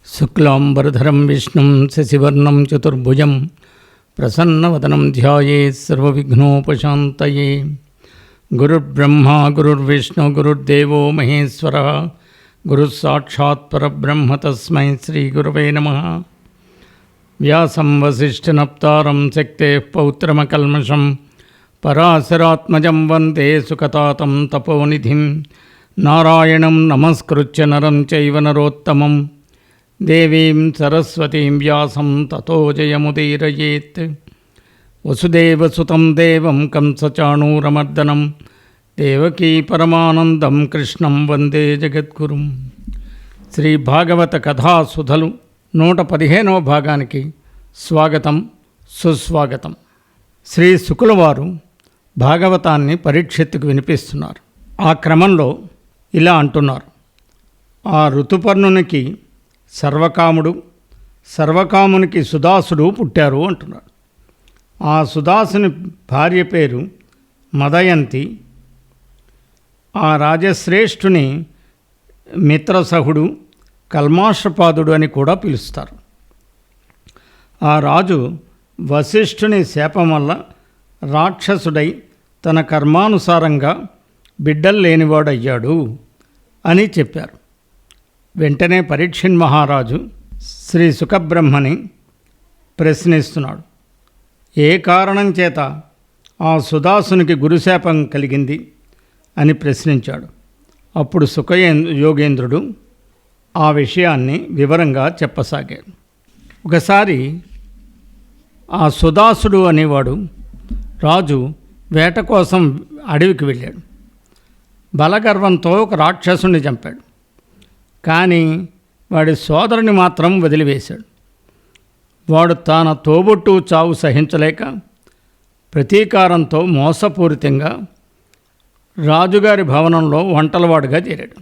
శుక్లాంబరధరం విష్ణుం శశివర్ణం చతుర్భుజం ప్రసన్నవదనం ధ్యాయేత్ సర్వవిఘ్నోపశాంతయే. గురుర్బ్రహ్మా గురుర్విష్ణు గురుర్దేవో మహేశ్వరః గురుస్సాక్షాత్ పరబ్రహ్మ తస్మై శ్రీగురవే నమః. వ్యాసం వసిష్ఠనప్తారం శక్తేః పౌత్రమకల్మషం పరాశరాత్మజం వందే సుఖతాతం తపోనిధిం. నారాయణం నమస్కృత్య నరం చైవ నరోత్తమం దేవీం సరస్వతీం వ్యాసం తతో జయముదీరయేత్. వసుదేవసుతం దేవం కంసచాణూరమర్దనం దేవకీ పరమానందం కృష్ణం వందే జగద్గురుం. శ్రీ భాగవత కథాసుధలు 115వ భాగానికి స్వాగతం సుస్వాగతం. శ్రీ శుకులవారు భాగవతాన్ని పరీక్షిత్తుకు వినిపిస్తున్నారు. ఆ క్రమంలో ఇలా అంటున్నారు: ఆ ఋతుపర్ణునికి సర్వకాముడు, సర్వకామునికి సుదాసుడు పుట్టారు అంటున్నాడు. ఆ సుదాసుని భార్య పేరు మదయంతి. ఆ రాజశ్రేష్ఠుని మిత్రసహుడు కల్మాషపాదుడు అని కూడా పిలుస్తారు. ఆ రాజు వశిష్ఠుని శాపం వల్ల రాక్షసుడై తన కర్మానుసారంగా బిడ్డలు లేనివాడయ్యాడు అని చెప్పారు. వెంటనే పరీక్షిన్ మహారాజు శ్రీ సుఖబ్రహ్మని ప్రశ్నిస్తున్నాడు. ఏ కారణం చేత ఆ సుదాసునికి గురుశాపం కలిగింది అని ప్రశ్నించాడు. అప్పుడు యోగేంద్రుడు ఆ విషయాన్ని వివరంగా చెప్పసాగాడు. ఒకసారి ఆ సుదాసుడు అనేవాడు రాజు వేట కోసం అడవికి వెళ్ళాడు. బలగర్వంతో ఒక రాక్షసుని చంపాడు. కానీ వాడి సోదరుని మాత్రం వదిలివేశాడు. వాడు తన తోబుట్టు చావు సహించలేక ప్రతీకారంతో మోసపూరితంగా రాజుగారి భవనంలో వంటలవాడుగా చేరాడు.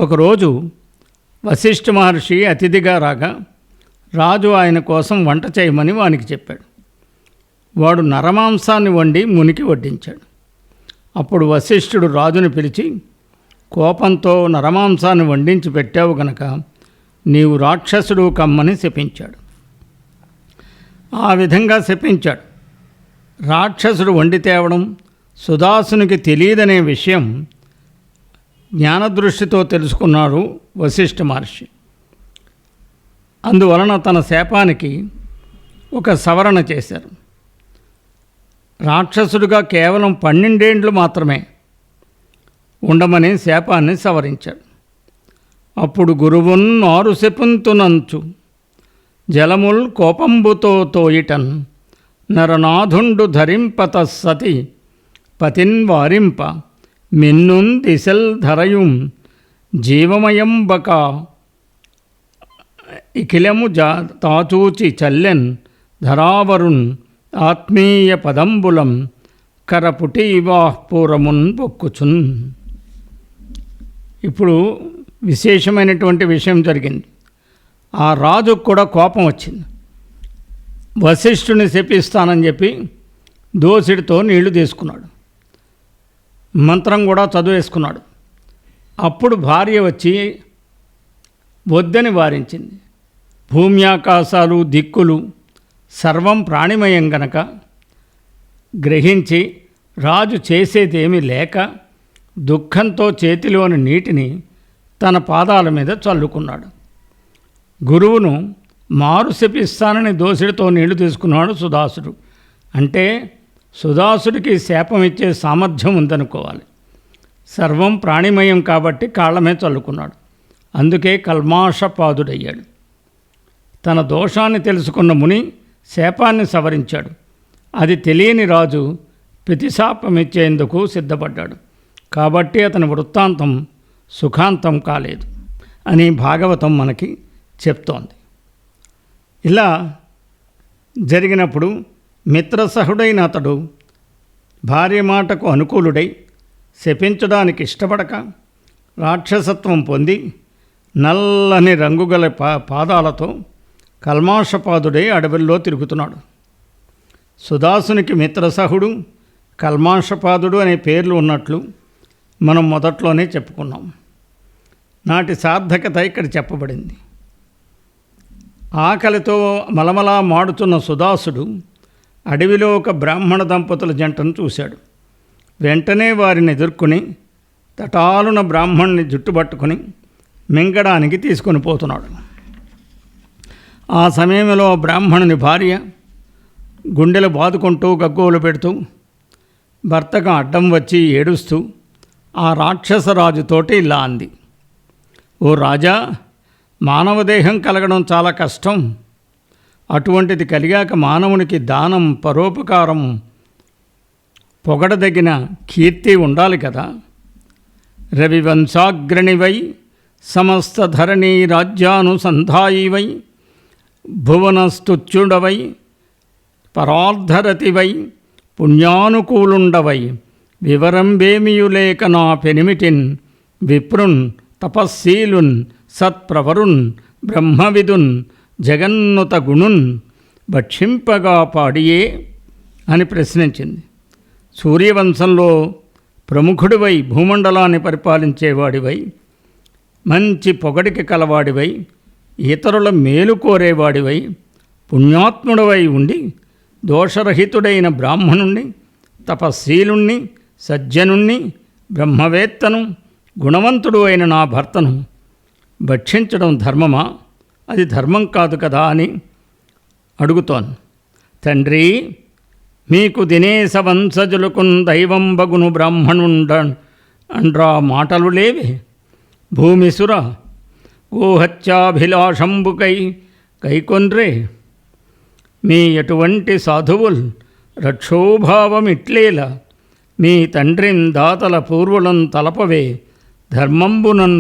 ఒకరోజు వశిష్ఠ మహర్షి అతిథిగా రాగా రాజు ఆయన కోసం వంట చేయమని వానికి చెప్పాడు. వాడు నరమాంసాన్ని వండి మునికి వడ్డించాడు. అప్పుడు వశిష్ఠుడు రాజుని పిలిచి, కోపంతో నరమాంసాన్ని వండించి పెట్టావు గనక నీవు రాక్షసుడు కమ్మని శపించాడు. ఆ విధంగా శపించాడు. రాక్షసుడు వండి తేవడం సుదాసునికి తెలియదనే విషయం జ్ఞానదృష్టితో తెలుసుకున్నాడు వశిష్ఠ మహర్షి. అందువలన తన శాపానికి ఒక సవరణ చేశారు. రాక్షసుడిగా కేవలం 12 ఏండ్లు మాత్రమే ఉండమని శాపాన్ని సవరించాడు. అప్పుడు గురువున్ ఆరు శపుంతునంచు జలముల్ కోపంబుతో తోయిటన్ నరనాథుండు ధరింపత సతి పతిన్ వారింప మిన్నున్ దిశల్ ధరయుం జీవమయంబక ఇఖిలము తాచూచి చల్లెన్ ధరావరున్ ఆత్మీయ పదంబులం కరపుటీవాహ్పూరమున్ బొక్కుచున్. ఇప్పుడు విశేషమైనటువంటి విషయం జరిగింది. ఆ రాజుకు కూడా కోపం వచ్చింది. వశిష్ఠుని శపిస్తానని చెప్పి దోసిడితో నీళ్లు తీసుకున్నాడు. మంత్రం కూడా చదివేసుకున్నాడు. అప్పుడు భార్య వచ్చి వద్దని వారించింది. భూమి ఆకాశాలు దిక్కులు సర్వం ప్రాణిమయం గనక గ్రహించి రాజు చేసేదేమీ లేక దుఃఖంతో చేతిలోని నీటిని తన పాదాల మీద చల్లుకున్నాడు. గురువును మారు శపిస్తానని దోసిడితో నీళ్లు తీసుకున్నాడు సుదాసుడు. అంటే సుదాసుడికి శాపం ఇచ్చే సామర్థ్యం ఉందనుకోవాలి. సర్వం ప్రాణిమయం కాబట్టి కాళ్ళమే చల్లుకున్నాడు. అందుకే కల్మాషపాదుడయ్యాడు. తన దోషాన్ని తెలుసుకున్న ముని శాపాన్ని సవరించాడు. అది తెలియని రాజు ప్రతిశాపమిచ్చేందుకు సిద్ధపడ్డాడు. కాబట్టి అతని వృత్తాంతం సుఖాంతం కాలేదు అని భాగవతం మనకి చెప్తోంది. ఇలా జరిగినప్పుడు మిత్రసహుడైన అతడు భార్య మాటకు అనుకూలుడై శపించడానికి ఇష్టపడక రాక్షసత్వం పొంది నల్లని రంగుగల పాదాలతో కల్మాషపాదుడై అడవుల్లో తిరుగుతున్నాడు. సుదాసునికి మిత్రసహుడు, కల్మాషపాదుడు అనే పేర్లు ఉన్నట్లు మనం మొదట్లోనే చెప్పుకున్నాం. నాటి సార్థకత ఇక్కడ చెప్పబడింది. ఆకలితో మలమలా మాడుతున్న సుదాసుడు అడవిలో ఒక బ్రాహ్మణ దంపతుల జంటను చూశాడు. వెంటనే వారిని ఎదుర్కొని తటాలున బ్రాహ్మణ్ణి జుట్టుపట్టుకొని మింగడానికి తీసుకొని పోతున్నాడు. ఆ సమయంలో బ్రాహ్మణుని భార్య గుండెలు బాదుకుంటూ గగ్గోలు పెడుతూ భర్తకు అడ్డం వచ్చి ఏడుస్తూ ఆ రాక్షసరాజుతోటి ఇలా అంది: ఓ రాజా, మానవదేహం కలగడం చాలా కష్టం. అటువంటిది కలిగాక మానవునికి దానం, పరోపకారం, పొగడదగిన కీర్తి ఉండాలి కదా. రవివంశాగ్రణివై సమస్త ధరణీ రాజ్యానుసంధాయివై భువనస్తుత్యుడవై పరార్ధరతివై పుణ్యానుకూలుండవై వివరంబేమియులేక నా పెనిమిటిన్ విప్రున్ తపస్శీలున్ సత్ప్రవరున్ బ్రహ్మవిదున్ జగన్నుత గుణున్ భక్షింపగా పాడియే అని ప్రశ్నించింది. సూర్యవంశంలో ప్రముఖుడివై భూమండలాన్ని పరిపాలించేవాడివై మంచి పొగడికి కలవాడివై ఇతరుల మేలు కోరేవాడివై పుణ్యాత్ముడివై ఉండి దోషరహితుడైన బ్రాహ్మణుణ్ణి, తపశీలుణ్ణి, సజ్జనుణ్ణి, బ్రహ్మవేత్తను, గుణవంతుడు అయిన నా భర్తను భక్షించడం ధర్మమా? అది ధర్మం కాదు కదా అని అడుగుతోను. తండ్రి, మీకు దినేశ వంశజులకున్ దైవం బగును బ్రాహ్మణుండ అండ్రా మాటలు లేవే. భూమిసుర గోహత్యాభిలాషంబుకై కైకొన్రే. మీ ఎటువంటి సాధువుల్ రక్షోభావమిట్లేలా మీ తండ్రిన్ దాతల పూర్వులను తలపవే ధర్మంబునన్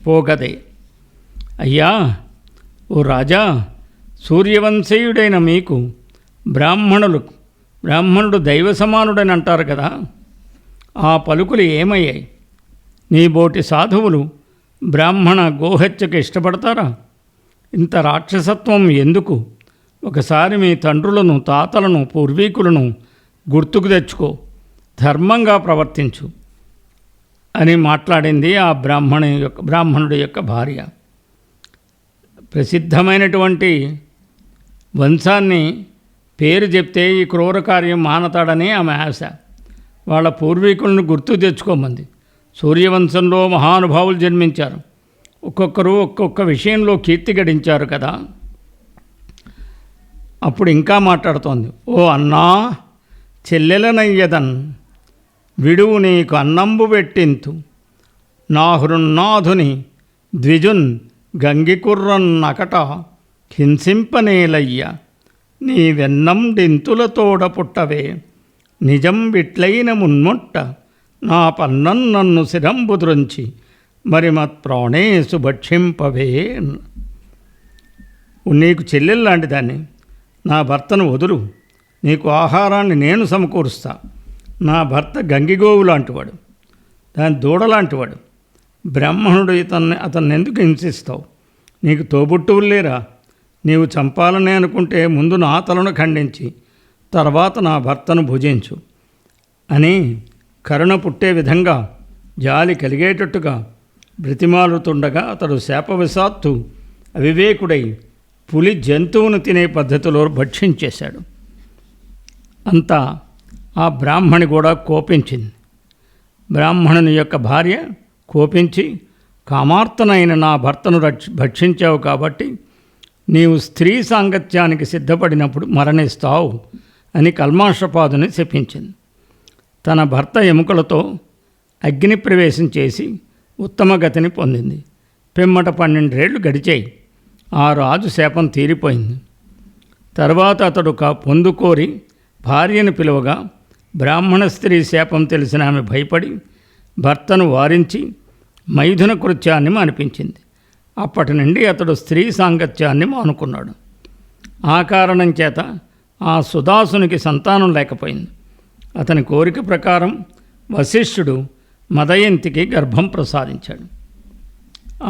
పోగదే. అయ్యా, ఓ రాజా, సూర్యవంశీయుడైన మీకు బ్రాహ్మణుడు దైవ సమానుడని అంటారు కదా. ఆ పలుకులు ఏమయ్యాయి? నీ బోటి సాధువులు బ్రాహ్మణ గోహత్యకు ఇష్టపడతారా? ఇంత రాక్షసత్వం ఎందుకు? ఒకసారి మీ తండ్రులను, తాతలను, పూర్వీకులను గుర్తుకు తెచ్చుకో, ధర్మంగా ప్రవర్తించు అని మాట్లాడింది ఆ బ్రాహ్మణుడి యొక్క భార్య. ప్రసిద్ధమైనటువంటి వంశాన్ని పేరు చెప్తే ఈ క్రూర కార్యం మానతాడని ఆమె ఆశ. వాళ్ళ పూర్వీకులను గుర్తు తెచ్చుకోమంది. సూర్యవంశంలో మహానుభావులు జన్మించారు. ఒక్కొక్కరు ఒక్కొక్క విషయంలో కీర్తి గడించారు కదా. అప్పుడు ఇంకా మాట్లాడుతోంది. ఓ అన్నా, చెల్లెలనయ్యదన్ విడువు నీకు అన్నంబు పెట్టింతు నాహృన్నాధుని ద్విజున్ గంగికుర్రన్నకట హింసింపనేలయ్య నీ వెన్నం డింతులతోడ పుట్టవే నిజం విట్లైన మున్ముట్ట నా పన్నం నన్ను శిరంబుద్రుంచి మరి మత్ ప్రాణేసు భక్షింపవే. నీకు చెల్లెల్లాంటి దాన్ని, నా భర్తను వదులు, నీకు ఆహారాన్ని నేను సమకూరుస్తా. నా భర్త గంగిగోవు లాంటివాడు, దాని దూడలాంటివాడు. బ్రాహ్మణుడు అతన్ని ఎందుకు హింసిస్తావు? నీకు తోబుట్టువులు లేరా? నీవు చంపాలని అనుకుంటే ముందు నా తలను ఖండించి తర్వాత నా భర్తను భుజించు అని కరుణ పుట్టే విధంగా, జాలి కలిగేటట్టుగా బ్రతిమాలుతుండగా అతడు శాపవశాత్తు అవివేకుడై పులి జంతువును తినే పద్ధతిలో భక్షించేశాడు. అంతా ఆ బ్రాహ్మణి కూడా కోపించింది. బ్రాహ్మణుని యొక్క భార్య కోపించి, కామార్తనైన నా భర్తను భక్షించావు కాబట్టి నీవు స్త్రీ సాంగత్యానికి సిద్ధపడినప్పుడు మరణిస్తావు అని కల్మాషపాదుని శపించింది. తన భర్త ఎముకలతో అగ్ని ప్రవేశం చేసి ఉత్తమ గతిని పొందింది. పిమ్మట 12 ఏళ్ళు గడిచాయి. ఆ రాజు శాపం తీరిపోయింది. తర్వాత అతడు పొందుకోరి భార్యను పిలువగా బ్రాహ్మణ స్త్రీ శాపం తెలిసిన ఆమె భయపడి భర్తను వారించి మైథున కృత్యాన్ని మానిపించింది. అప్పటి నుండి అతడు స్త్రీ సాంగత్యాన్ని మానుకున్నాడు. ఆ కారణం చేత ఆ సుదాసునికి సంతానం లేకపోయింది. అతని కోరిక ప్రకారం వశిష్ఠుడు మదయంతికి గర్భం ప్రసాదించాడు.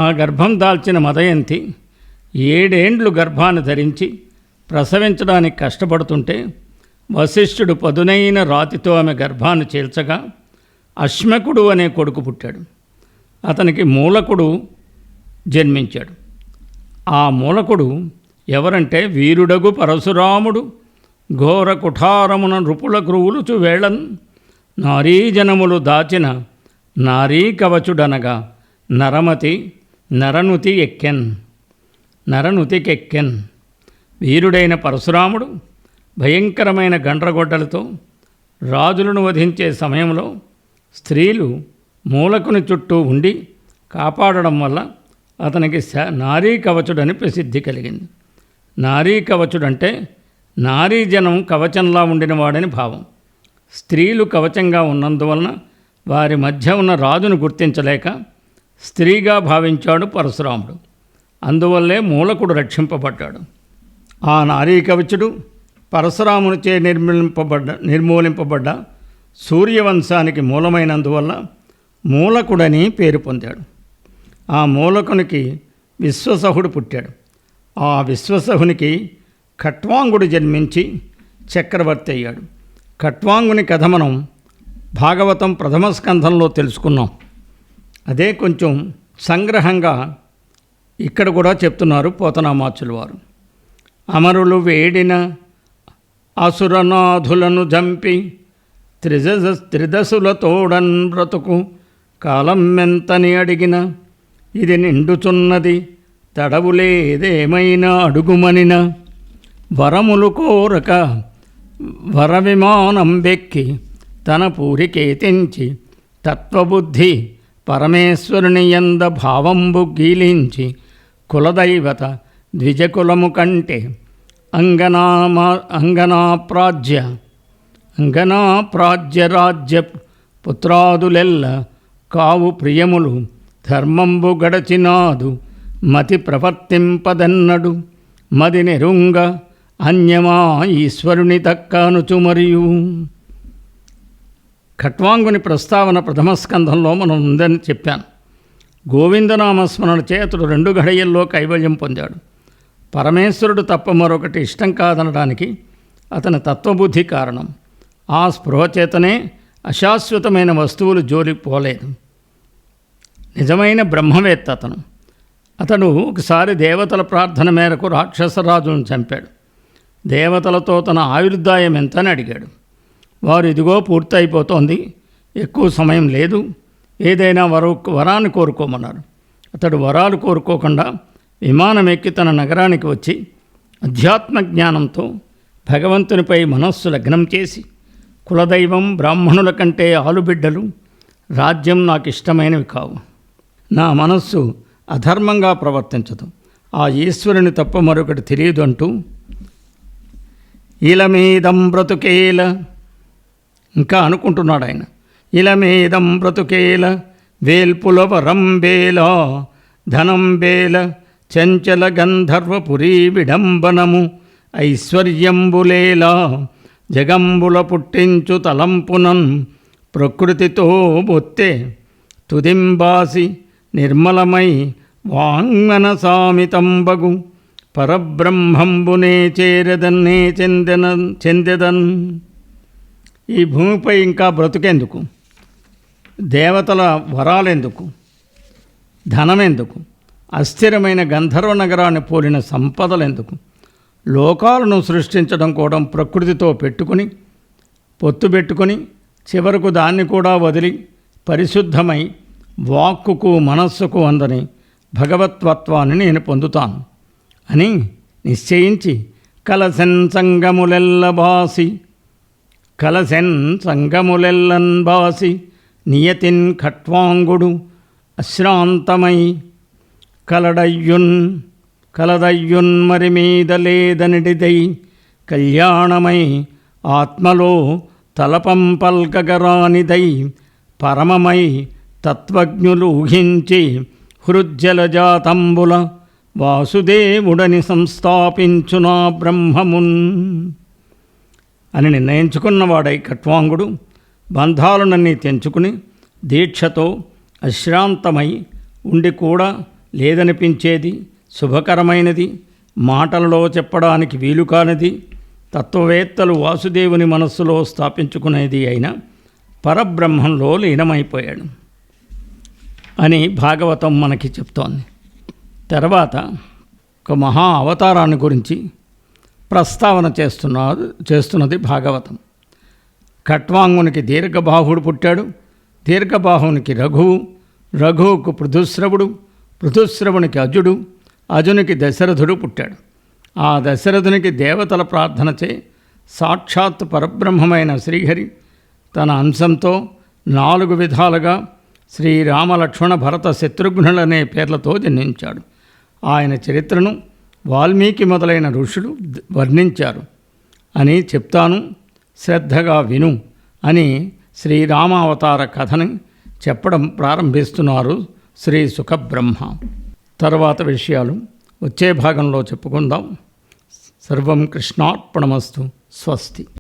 ఆ గర్భం దాల్చిన మదయంతి 7 ఏండ్లు గర్భాన్ని ధరించి ప్రసవించడానికి కష్టపడుతుంటే వశిష్ఠుడు పదునైన రాతితో ఆమె గర్భాన్ని చీల్చగా అశ్మకుడు అనే కొడుకు పుట్టాడు. అతనికి మూలకుడు జన్మించాడు. ఆ మూలకుడు ఎవరంటే వీరుడగు పరశురాముడు ఘోర కుఠారమున నృపుల క్రూలుచు వేళన్ నారీజనములు దాచిన నారీ కవచుడనగా నరనుతికెక్కెన్. వీరుడైన పరశురాముడు భయంకరమైన గండ్రగొడ్డలతో రాజులను వధించే సమయంలో స్త్రీలు మూలకుని చుట్టూ ఉండి కాపాడడం వల్ల అతనికి నారీ కవచుడని ప్రసిద్ధి కలిగింది. నారీ కవచుడంటే నారీజనం కవచంలా ఉండినవాడని భావం. స్త్రీలు కవచంగా ఉన్నందువలన వారి మధ్య ఉన్న రాజును గుర్తించలేక స్త్రీగా భావించాడు పరశురాముడు. అందువల్లే మూలకుడు రక్షింపబడ్డాడు. ఆ నారీ కవచుడు పరశురామునిచే నిర్మూలింపబడ్డ సూర్యవంశానికి మూలమైనందువల్ల మూలకుడని పేరు పొందాడు. ఆ మూలకునికి విశ్వసహుడు పుట్టాడు. ఆ విశ్వసహునికి ఖట్వాంగుడు జన్మించి చక్రవర్తి అయ్యాడు. ఖట్వాంగుని కథ మనం భాగవతం ప్రథమ స్కంధంలో తెలుసుకున్నాం. అదే కొంచెం సంగ్రహంగా ఇక్కడ కూడా చెప్తున్నారు పోతనామాచుల వారు. అమరులు వేడిన అసురనాథులను జంపి త్రిదశులతోడన్ బ్రతుకు కాలం ఎంతని అడిగిన ఇది నిండుచున్నది తడవులేదేమైనా అడుగుమనిన వరములు కోరక వరవిమానం వెక్కి తన పూరికే తెంచి తత్వబుద్ధి పరమేశ్వరుని యంద భావంబు గీలించి కులదైవత ద్విజకులము కంటే అంగనాప్రాజ్య రాజ్య పుత్రాదులెల్ల కావు ప్రియములు ధర్మంబు గడచినాదు మతి ప్రవర్తింపదన్నడు మది నెరుంగ అన్యమా ఈశ్వరుని తక్కనుచు మరియు. ఖట్వాంగుని ప్రస్తావన ప్రథమ స్కంధంలో మనం ఉందని చెప్పాను. గోవిందనామస్మరణ చేతుడు 2 ఘడియల్లో కైవల్యం పొందాడు. పరమేశ్వరుడు తప్ప మరొకటి ఇష్టం కాదనడానికి అతని తత్వబుద్ధి కారణం. ఆ స్పృహ చేతనే అశాశ్వతమైన వస్తువులు జోలికి పోలేదు. నిజమైన బ్రహ్మవేత్త అతడు ఒకసారి దేవతల ప్రార్థన మేరకు రాక్షసరాజును చంపాడు. దేవతలతో తన ఆయుర్దాయం ఎంతని అడిగాడు. వారు ఇదిగో పూర్తయిపోతోంది, ఎక్కువ సమయం లేదు, ఏదైనా వరాన్ని కోరుకోమన్నారు. అతడు వరాలు కోరుకోకుండా విమానం ఎక్కి తన నగరానికి వచ్చి అధ్యాత్మ జ్ఞానంతో భగవంతునిపై మనస్సు లగ్నం చేసి కులదైవం బ్రాహ్మణుల కంటే ఆలుబిడ్డలు రాజ్యం నాకు ఇష్టమైనవి కావు, నా మనస్సు అధర్మంగా ప్రవర్తించదు, ఆ ఈశ్వరుని తప్ప మరొకటి తెలియదు అంటూ ఇలమేదం బ్రతుకేల ఇంకా అనుకుంటున్నాడు ఆయన. ఇలమేదం బ్రతుకేల వేల్పుల వరం బేల ధనం బేల చంచల గంధర్వపురీ విడంబనము ఐశ్వర్యంబులేలా జగంబుల పుట్టించు తలంపునన్ ప్రకృతితో బొత్తే తుదింబాసి నిర్మలమై వాంగ్మనసామితంబగు పరబ్రహ్మంబునే చేరదన్నే చెందెదన్. ఈ భూమిపై ఇంకా బ్రతుకెందుకు, దేవతల వరాలెందుకు, ధనమెందుకు, అస్థిరమైన గంధర్వ నగరాన్ని పోలిన సంపదలెందుకు, లోకాలను సృష్టించడం కూడా ప్రకృతితో పొత్తు పెట్టుకొని చివరకు దాన్ని కూడా వదిలి పరిశుద్ధమై వాక్కుకు మనస్సుకు అందని భగవత్వత్వాన్ని నేను పొందుతాను అని నిశ్చయించి కలసెన్ సంగములెల్లన్ బాసి నియతిన్ ఖట్వాంగుడు అశ్రాంతమై కలదయ్యున్ మరి మీద లేదనిడిదై కళ్యాణమై ఆత్మలో తలపం పల్కగరానిదై పరమమై తత్వజ్ఞులు ఊహించి హృజ్జలజాతంబుల వాసుదేవుడని సంస్థాపించునా బ్రహ్మమున్ అని నిర్ణయించుకున్నవాడై ఖట్వాంగుడు బంధాలనన్నీ తెంచుకుని దీక్షతో అశ్రాంతమై ఉండి కూడా లేదనిపించేది, శుభకరమైనది, మాటలలో చెప్పడానికి వీలు కానిది, తత్వవేత్తలు వాసుదేవుని మనస్సులో స్థాపించుకునేది అయిన పరబ్రహ్మంలో లీనమైపోయాడు. అని భాగవతం మనకి చెప్తోంది. తర్వాత ఒక మహా అవతారాన్ని గురించి ప్రస్తావన చేస్తున్నది భాగవతం. ఖట్వాంగునికి దీర్ఘబాహుడు పుట్టాడు. దీర్ఘబాహునికి రఘువు, రఘువుకు పృథుశ్రవుడు, పృథుశ్రవునికి అజుడు, అజునికి దశరథుడు పుట్టాడు. ఆ దశరథునికి దేవతల ప్రార్థనచే సాక్షాత్ పరబ్రహ్మమైన శ్రీహరి తన అంశంతో 4 విధాలుగా శ్రీరామ లక్ష్మణ భరత శత్రుఘ్నులనే పేర్లతో జన్మించాడు. ఆయన చరిత్రను వాల్మీకి మొదలైన ఋషులు వర్ణించారు అని చెప్తాను, శ్రద్ధగా విను అని శ్రీరామావతార కథని చెప్పడం ప్రారంభిస్తున్నారు శ్రీ సుఖబ్రహ్మ. తర్వాత విషయాలు వచ్చే భాగంలో చెప్పుకుందాం. సర్వం కృష్ణార్పణమస్తు. స్వస్తి.